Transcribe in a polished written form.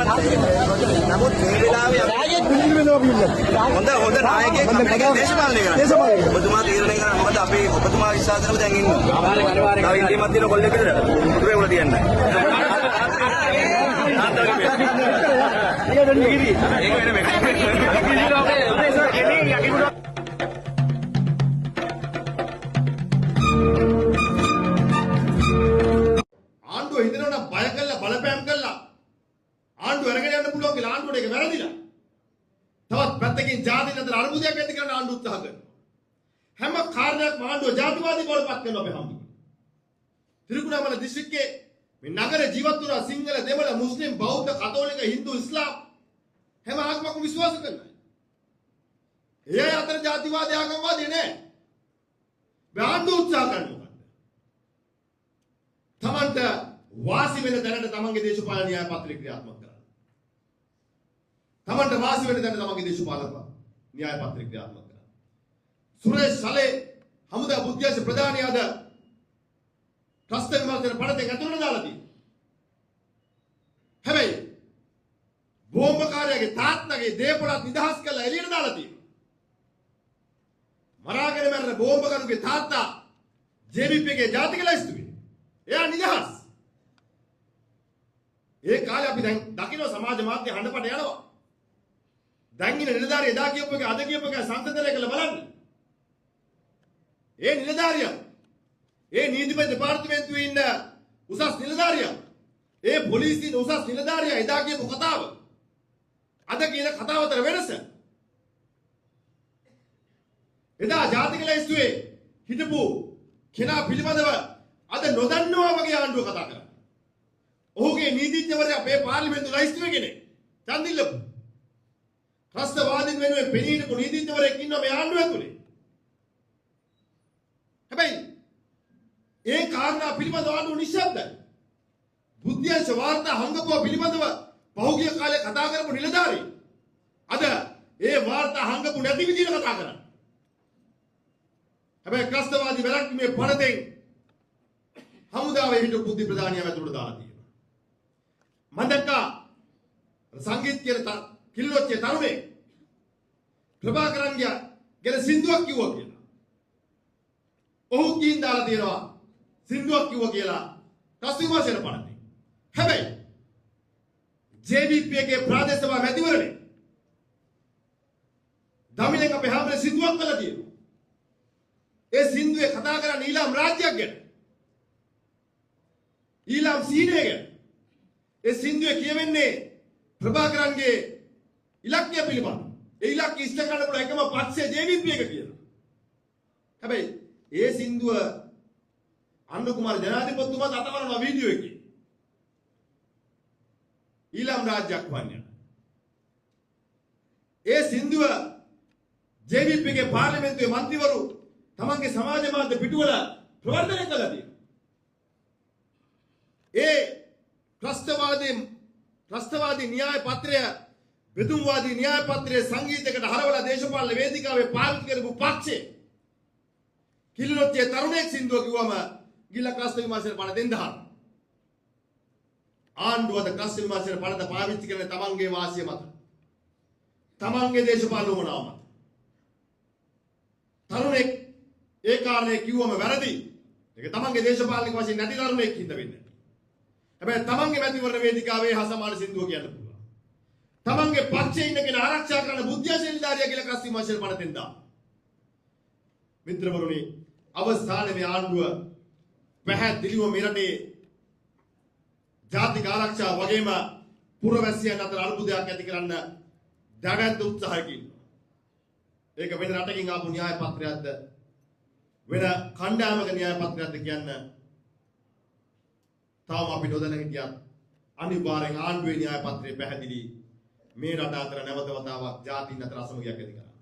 නමුත් මේ වෙලාවේ හොඳ නායකයෙක් දේශපාලනය කරනවා. ඔබතුමා තීරණය කරනවා මොකද අපි ඔබතුමා විශ්වාස කරලා දැන් ඉන්නවා. තව ඉන්දියාවක් තියෙන කොල්ලෙක් විතර උතුරේ උල තියන්නේ. ආණ්ඩුව හිතනවා බය කළා බලපෑම් කළා ආණ්ඩුව අරගෙන යන්න පුළුවන් කියලා ආණ්ඩුවට ඒක වැරදිලා. තවත් පැත්තකින් ජාතික අතර අරුබුදයක් ඇති කරන්න ආණ්ඩුව උත්සාහ කරනවා. හැම කාර්යයක්ම ආණ්ඩුව ජාතිවාදී බවට පත් කරනවා අපේ හම්බුනේ. ත්‍රිකුණාමල දිස්ත්‍රික්කයේ මේ නගරේ ජීවත් වුණා සිංහල දෙමළ මුස්ලිම් බෞද්ධ කතෝලික හින්දු ඉස්ලාම් හැම ආගමක්ම විශ්වාස කරනවා. ඒ අතර ජාතිවාදී ආගමවාදී නෑ. ආණ්ඩුව උත්සාහ කරනවා. තමන්ට වාසි වෙන දැනට තමන්ගේ දේශපාලන න්‍යාය පත්‍රය ක්‍රියාත්මක කරන්න. තමන්ට වාසි වෙන දැනට තමන්ගේ දේශපාලන න්‍යාය පත්‍රය ක්‍රියාත්මක කරන්න. සුරේෂ් සලේ හමුදා බුද්ධ්‍යංශ ප්‍රධානී අද ත්‍රස්ත විමර්ශන පඩතෙන් ඇතුළට දාලා තියෙනවා. හැබැයි බෝම්බකාරයාගේ තාත්තගේ දේපොළත් නිදහස් කරලා එළියට දාලා තියෙනවා. මරාගෙන මැරෙන බෝම්බකරුගේ තාත්තා ජේවිපී එකේ ජාතික ලයිස්තුවේ එයා නිදහස්. ඒ කාලේ අපි දැන් දකින්න සමාජ මාධ්‍ය හඬපට යනවා. දැන් ඉන්න නිලධාරිය එදා කියපු එක අද කියපු එක සංසදනය කළ බලන්න. ඒ නිලධාරියා ඒ නීතිපති දෙපාර්තමේන්තුවේ ඉන්න උසස් නිලධාරියා ඒ පොලිසියේ උසස් නිලධාරියා එදා කියපු කතාව අද කියන කතාව අතර වෙනස. එදා ජාතික ලයිස්තුවේ හිටපු කෙනා පිළිබඳව අද නොදන්නවා වගේ ආණ්ඩුව කතා කරන්නේ. ඔහුගේ නීතිඥවරයා අපේ පාර්ලිමේන්තු ලයිස්තුවේ කෙනෙක්. චන්දිල්ලපු. ත්‍රස්තවාදීන් වෙනුවෙන් පෙනී හිටපු නීතිඥවරයෙක් ඉන්නවා මේ ආණ්ඩුව ඇතුලේ. හැබැයි ඒ කාරණා පිළිබඳව ආණ්ඩුව නිශ්ශබ්දයි. බුද්ධ්‍යංශ වාර්තා හංගපුව පිළිබඳව පහුගිය කාලේ කතා කරපු නිලධාරී අද ඒ වාර්තා හංගපු නැති විදිහට කතා කරන්නේ. හැබැයි ත්‍රස්තවාදී වැළැක්වීමේ පනතෙන් හමුදාවේ හිටපු බුද්ධි ප්‍රධානියා ඇතුළට දාලා තියෙනවා. මම දැක්කා සංගීත කියන කිල්ලොච්චේ තරුණේ ප්‍රභාකරන්ගේ ගැන සින්දුවක් කිව්වා කියලා. ඔහු කීන් දාලා තියෙනවා සින්දුවක් කිව්වා කියලා කස්තුමාසෙන පනතේ. හැබැයි ජේවිපී එකේ ප්‍රාදේශ සභා මැතිවරණේ දමිලක අපේ හැමෝම සින්දුවක් කළා තියෙනවා. ඒ සින්දුවේ කතා කරන්නේ ඊළාම් රාජ්‍යයක් ගැන. ඊළාම් සීනය ගැන. ඒ සින්දුවේ කියවෙන්නේ ප්‍රභාකරන්ගේ ඉලක්කය පිළිබඳ. ඒ ඉලක්කය ඉෂ්ට කරන්න පුළුවන් එකම පක්ෂය ජේවිපී එක කියලා. හැබැයි ඒ සින්දුව අනුර කුමාර ජනාධිපතිතුමාත් අතවරනවා වීඩියෝ එකේ. ඊළාම් රාජ්‍යයක් වන්නේ. ඒ සින්දුව ජේවිපී එකේ පාර්ලිමේන්තුවේ മന്ത്രിවරු තමන්ගේ සමාජ මාධ්‍ය පිටුවල ප්‍රවර්ධනය කළා තියෙනවා. ඒ ත්‍රස්තවාදී න්‍යාය පත්‍රය බෙදුම්වාදී න්‍යාය පත්‍රයේ සංගීතයකට හරවලා දේශපාලන වේදිකාවේ පාවිච්චි කරපු පක්ෂේ කිල්ලොච්චේ තරුණෙක් සින්දුව කිව්වම ගිල්ල ත්‍රස්ත විමර්ශන පන දෙන්නහන. ආණ්ඩුවද ත්‍රස්ත විමර්ශන පනත පාවිච්චි කරන තමන්ගේ වාසිය මත. තමන්ගේ දේශපාලන උවමනාව මත. තරුණෙක් ඒ කාරණේ කිව්වම වැරදි. ඒක තමන්ගේ දේශපාලනික වශයෙන් නැති තරුණෙක් හින්දා වෙන්නේ. හැබැයි තමන්ගේ මැතිවරණ වේදිකාවේ හසමාන සින්දුව කියන්න පුළුවන්. තමන්ගේ පක්ෂයේ ඉන්න කෙනා ආරක්ෂා කරන බුද්ධ්‍යංශ නිලධාරියා කියලා ත්‍රස්ත විමර්ශන පනතෙන් දා. මිත්‍රවරුනි අවස්ථාවේ මේ ආණ්ඩුව පැහැදිලිව මේ රටේ ජාතික ආරක්ෂාව වගේම පුරවැසියන් අතර අර්බුදයක් ඇති කරන්න දැවැන්ත උත්සාහයකින් ඒක වෙන රටකින් ආපු න්‍යාය පත්‍රයක්ද වෙන කණ්ඩායමක න්‍යාය පත්‍රයක්ද කියන්න තාම අපි නොදැන හිටියත් අනිවාර්යෙන් ආණ්ඩුවේ න්‍යාය පත්‍රය පැහැදිලි මේ රට අතර නැවත වතාවක් ජාතීන් අතර අසමගියක් ඇති කරනවා.